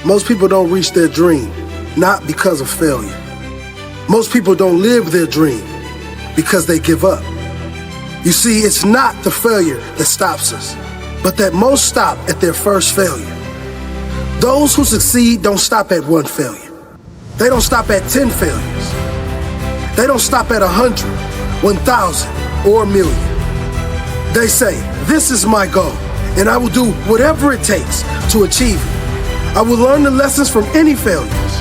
Most people don't reach their dream, not because of failure. Most people don't live their dream because they give up. You see, it's not the failure that stops us, but that most stop at their first failure. Those who succeed don't stop at one failure. They don't stop at 10 failures. They don't stop at 100, 1,000, or 1,000,000. They say, this is my goal, and I will do whatever it takes to achieve it. I will learn the lessons from any failures.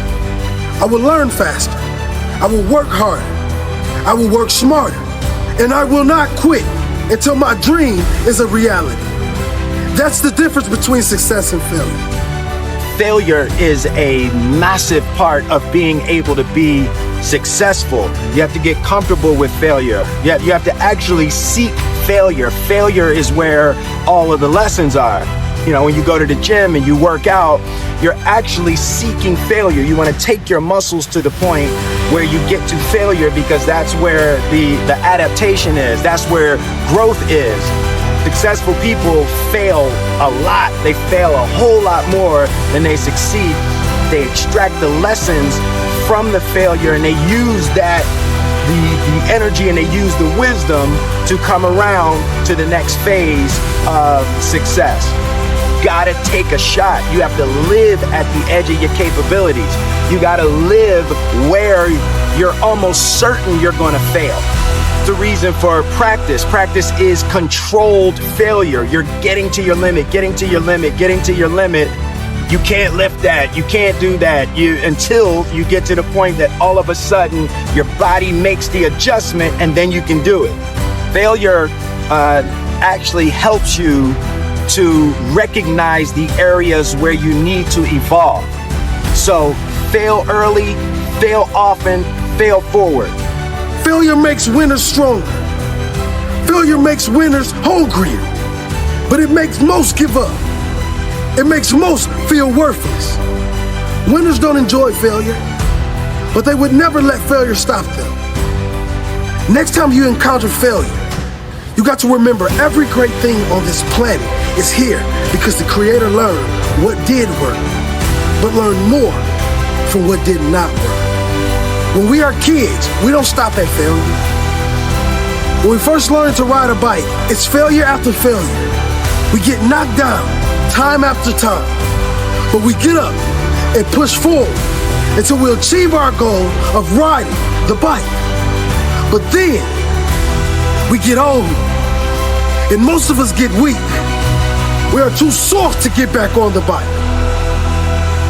I will learn faster. I will work harder. I will work smarter. And I will not quit until my dream is a reality. That's the difference between success and failure. Failure is a massive part of being able to be successful. You have to get comfortable with failure. You have to actually seek failure. Failure is where all of the lessons are. You know, when you go to the gym and you work out, you're actually seeking failure. You want to take your muscles to the point where you get to failure, because that's where the adaptation is. That's where growth is. Successful people fail a lot. They fail a whole lot more than they succeed. They extract the lessons from the failure, and they use that, the energy, and they use the wisdom to come around to the next phase of success. Gotta take a shot. You have to live at the edge of your capabilities. You gotta live where you're almost certain you're gonna fail. The reason for practice. Practice is controlled failure. You're getting to your limit, getting to your limit, getting to your limit. You can't lift that. You can't do that. Until you get to the point that all of a sudden your body makes the adjustment, and then you can do it. Failure actually helps you to recognize the areas where you need to evolve. So fail early, fail often, fail forward. Failure makes winners stronger. Failure makes winners hungrier. But it makes most give up. It makes most feel worthless. Winners don't enjoy failure, but they would never let failure stop them. Next time you encounter failure, you got to remember every great thing on this planet is here because the Creator learned what did work, but learned more from what did not work. When we are kids, we don't stop at failure. When we first learn to ride a bike, it's failure after failure. We get knocked down time after time, but we get up and push forward until we achieve our goal of riding the bike. But then we get old, and most of us get weak. We are too soft to get back on the bike.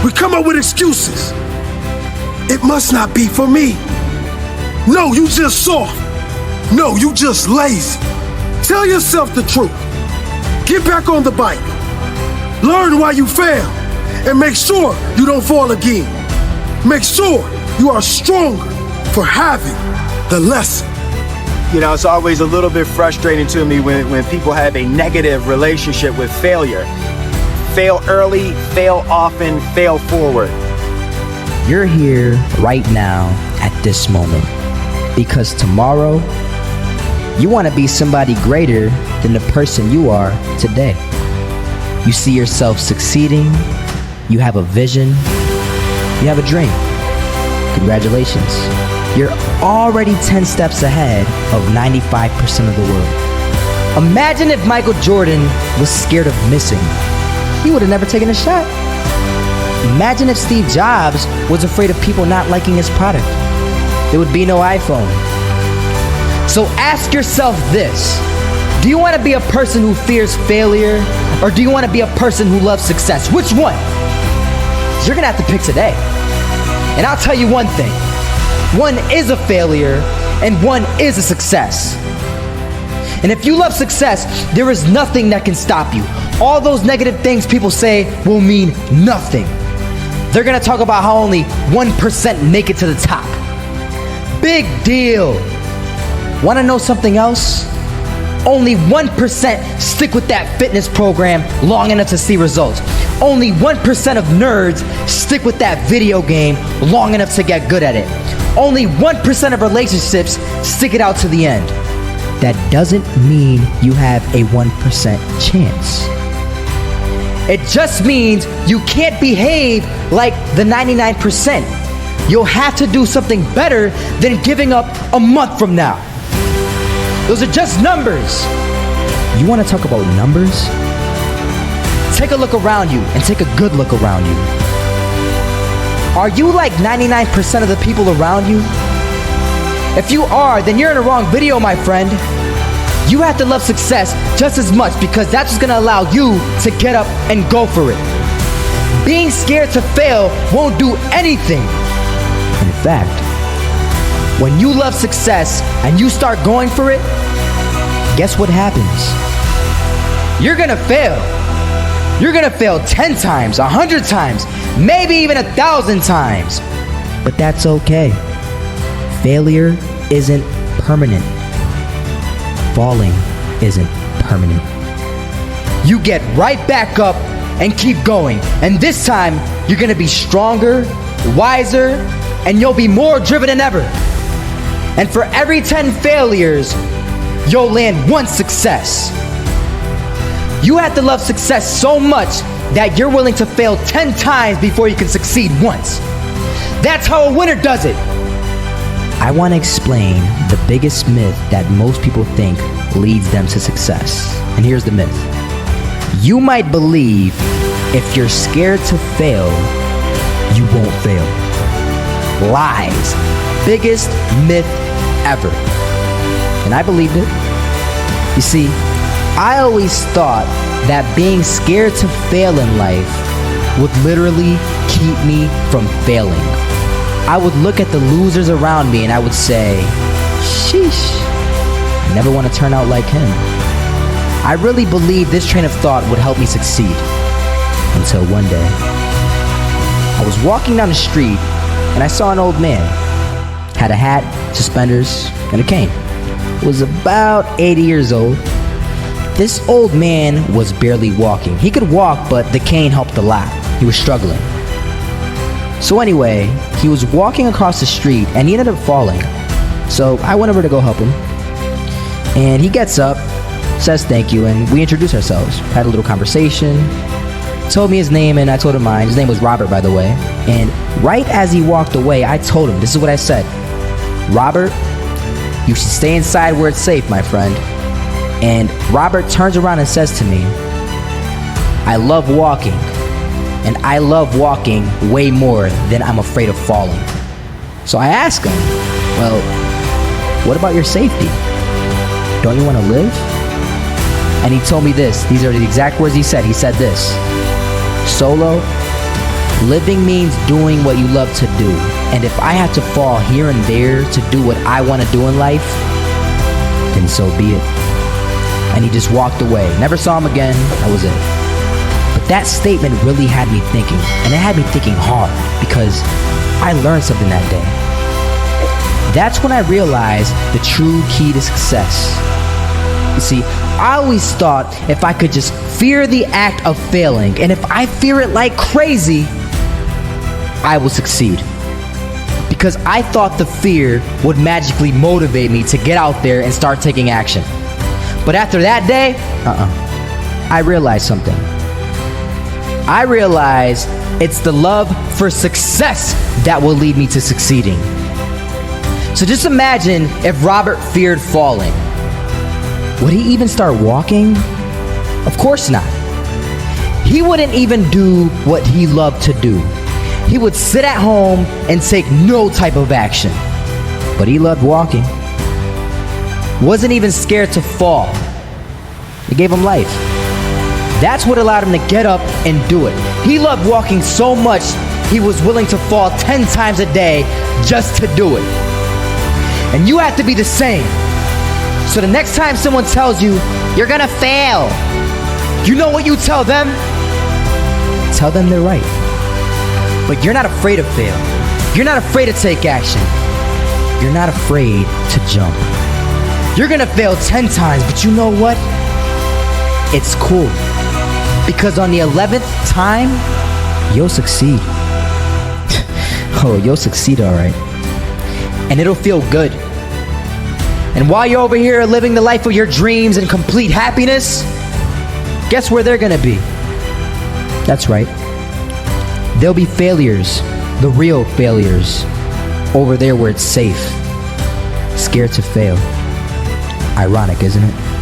We come up with excuses. It must not be for me. No, you just soft. No, you just lazy. Tell yourself the truth. Get back on the bike. Learn why you failed, and make sure you don't fall again. Make sure you are stronger for having the lesson. You know, it's always a little bit frustrating to me when people have a negative relationship with failure. Fail early, fail often, fail forward. You're here right now at this moment because tomorrow you want to be somebody greater than the person you are today. You see yourself succeeding, you have a vision, you have a dream. Congratulations. You're already 10 steps ahead of 95% of the world. Imagine if Michael Jordan was scared of missing. He would have never taken a shot. Imagine if Steve Jobs was afraid of people not liking his product. There would be no iPhone. So ask yourself this. Do you want to be a person who fears failure, or do you want to be a person who loves success? Which one? You're going to have to pick today. And I'll tell you one thing. One is a failure, and one is a success. And if you love success, there is nothing that can stop you. All those negative things people say will mean nothing. They're gonna talk about how only 1% make it to the top. Big deal. Wanna know something else? Only 1% stick with that fitness program long enough to see results. Only 1% of nerds stick with that video game long enough to get good at it. Only 1% of relationships stick it out to the end. That doesn't mean you have a 1% chance. It just means you can't behave like the 99%. You'll have to do something better than giving up a month from now. Those are just numbers. You want to talk about numbers? Take a look around you and take a good look around you. Are you like 99% of the people around you? If you are, then you're in the wrong video, my friend. You have to love success just as much because that's what's gonna allow you to get up and go for it. Being scared to fail won't do anything. In fact, when you love success and you start going for it, guess what happens? You're gonna fail. You're gonna fail 10 times, 100 times, maybe even 1,000 times. But that's okay. Failure isn't permanent. Falling isn't permanent. You get right back up and keep going. And this time, you're gonna be stronger, wiser, and you'll be more driven than ever. And for every 10 failures, you'll land one success. You have to love success so much that you're willing to fail 10 times before you can succeed once. That's how a winner does it. I want to explain the biggest myth that most people think leads them to success. And here's the myth. You might believe if you're scared to fail, you won't fail. Lies. Biggest myth ever. And I believed it. You see, I always thought that being scared to fail in life would literally keep me from failing. I would look at the losers around me and I would say, sheesh, I never want to turn out like him. I really believed this train of thought would help me succeed. Until one day, I was walking down the street and I saw an old man. Had a hat, suspenders, and a cane. Was about 80 years old. This old man was barely walking. He could walk, but the cane helped a lot. He was struggling. So anyway, he was walking across the street and he ended up falling. So I went over to go help him. And he gets up, says thank you, and we introduced ourselves. Had a little conversation. Told me his name and I told him mine. His name was Robert, by the way. And right as he walked away, I told him, this is what I said. Robert, you should stay inside where it's safe, my friend. And Robert turns around and says to me, I love walking. And I love walking way more than I'm afraid of falling. So I asked him, well, what about your safety? Don't you want to live? And he told me this. These are the exact words he said. He said this. Solo, living means doing what you love to do. And if I have to fall here and there to do what I want to do in life, then so be it. And he just walked away. Never saw him again. That was it. But that statement really had me thinking. And it had me thinking hard because I learned something that day. That's when I realized the true key to success. You see, I always thought if I could just fear the act of failing, and if I fear it like crazy, I will succeed. Because I thought the fear would magically motivate me to get out there and start taking action. But after that day, I realized something. I realized it's the love for success that will lead me to succeeding. So just imagine if Robert feared falling. Would he even start walking? Of course not. He wouldn't even do what he loved to do. He would sit at home and take no type of action. But he loved walking. Wasn't even scared to fall. It gave him life. That's what allowed him to get up and do it. He loved walking so much, he was willing to fall 10 times a day just to do it. And you have to be the same. So the next time someone tells you, you're gonna fail, you know what you tell them? Tell them they're right. But you're not afraid to fail. You're not afraid to take action. You're not afraid to jump. You're gonna fail 10 times, but you know what? It's cool. Because on the 11th time, you'll succeed. Oh, you'll succeed, all right. And it'll feel good. And while you're over here living the life of your dreams and complete happiness, guess where they're gonna be? That's right. There'll be failures, the real failures, over there where it's safe. Scared to fail. Ironic, isn't it?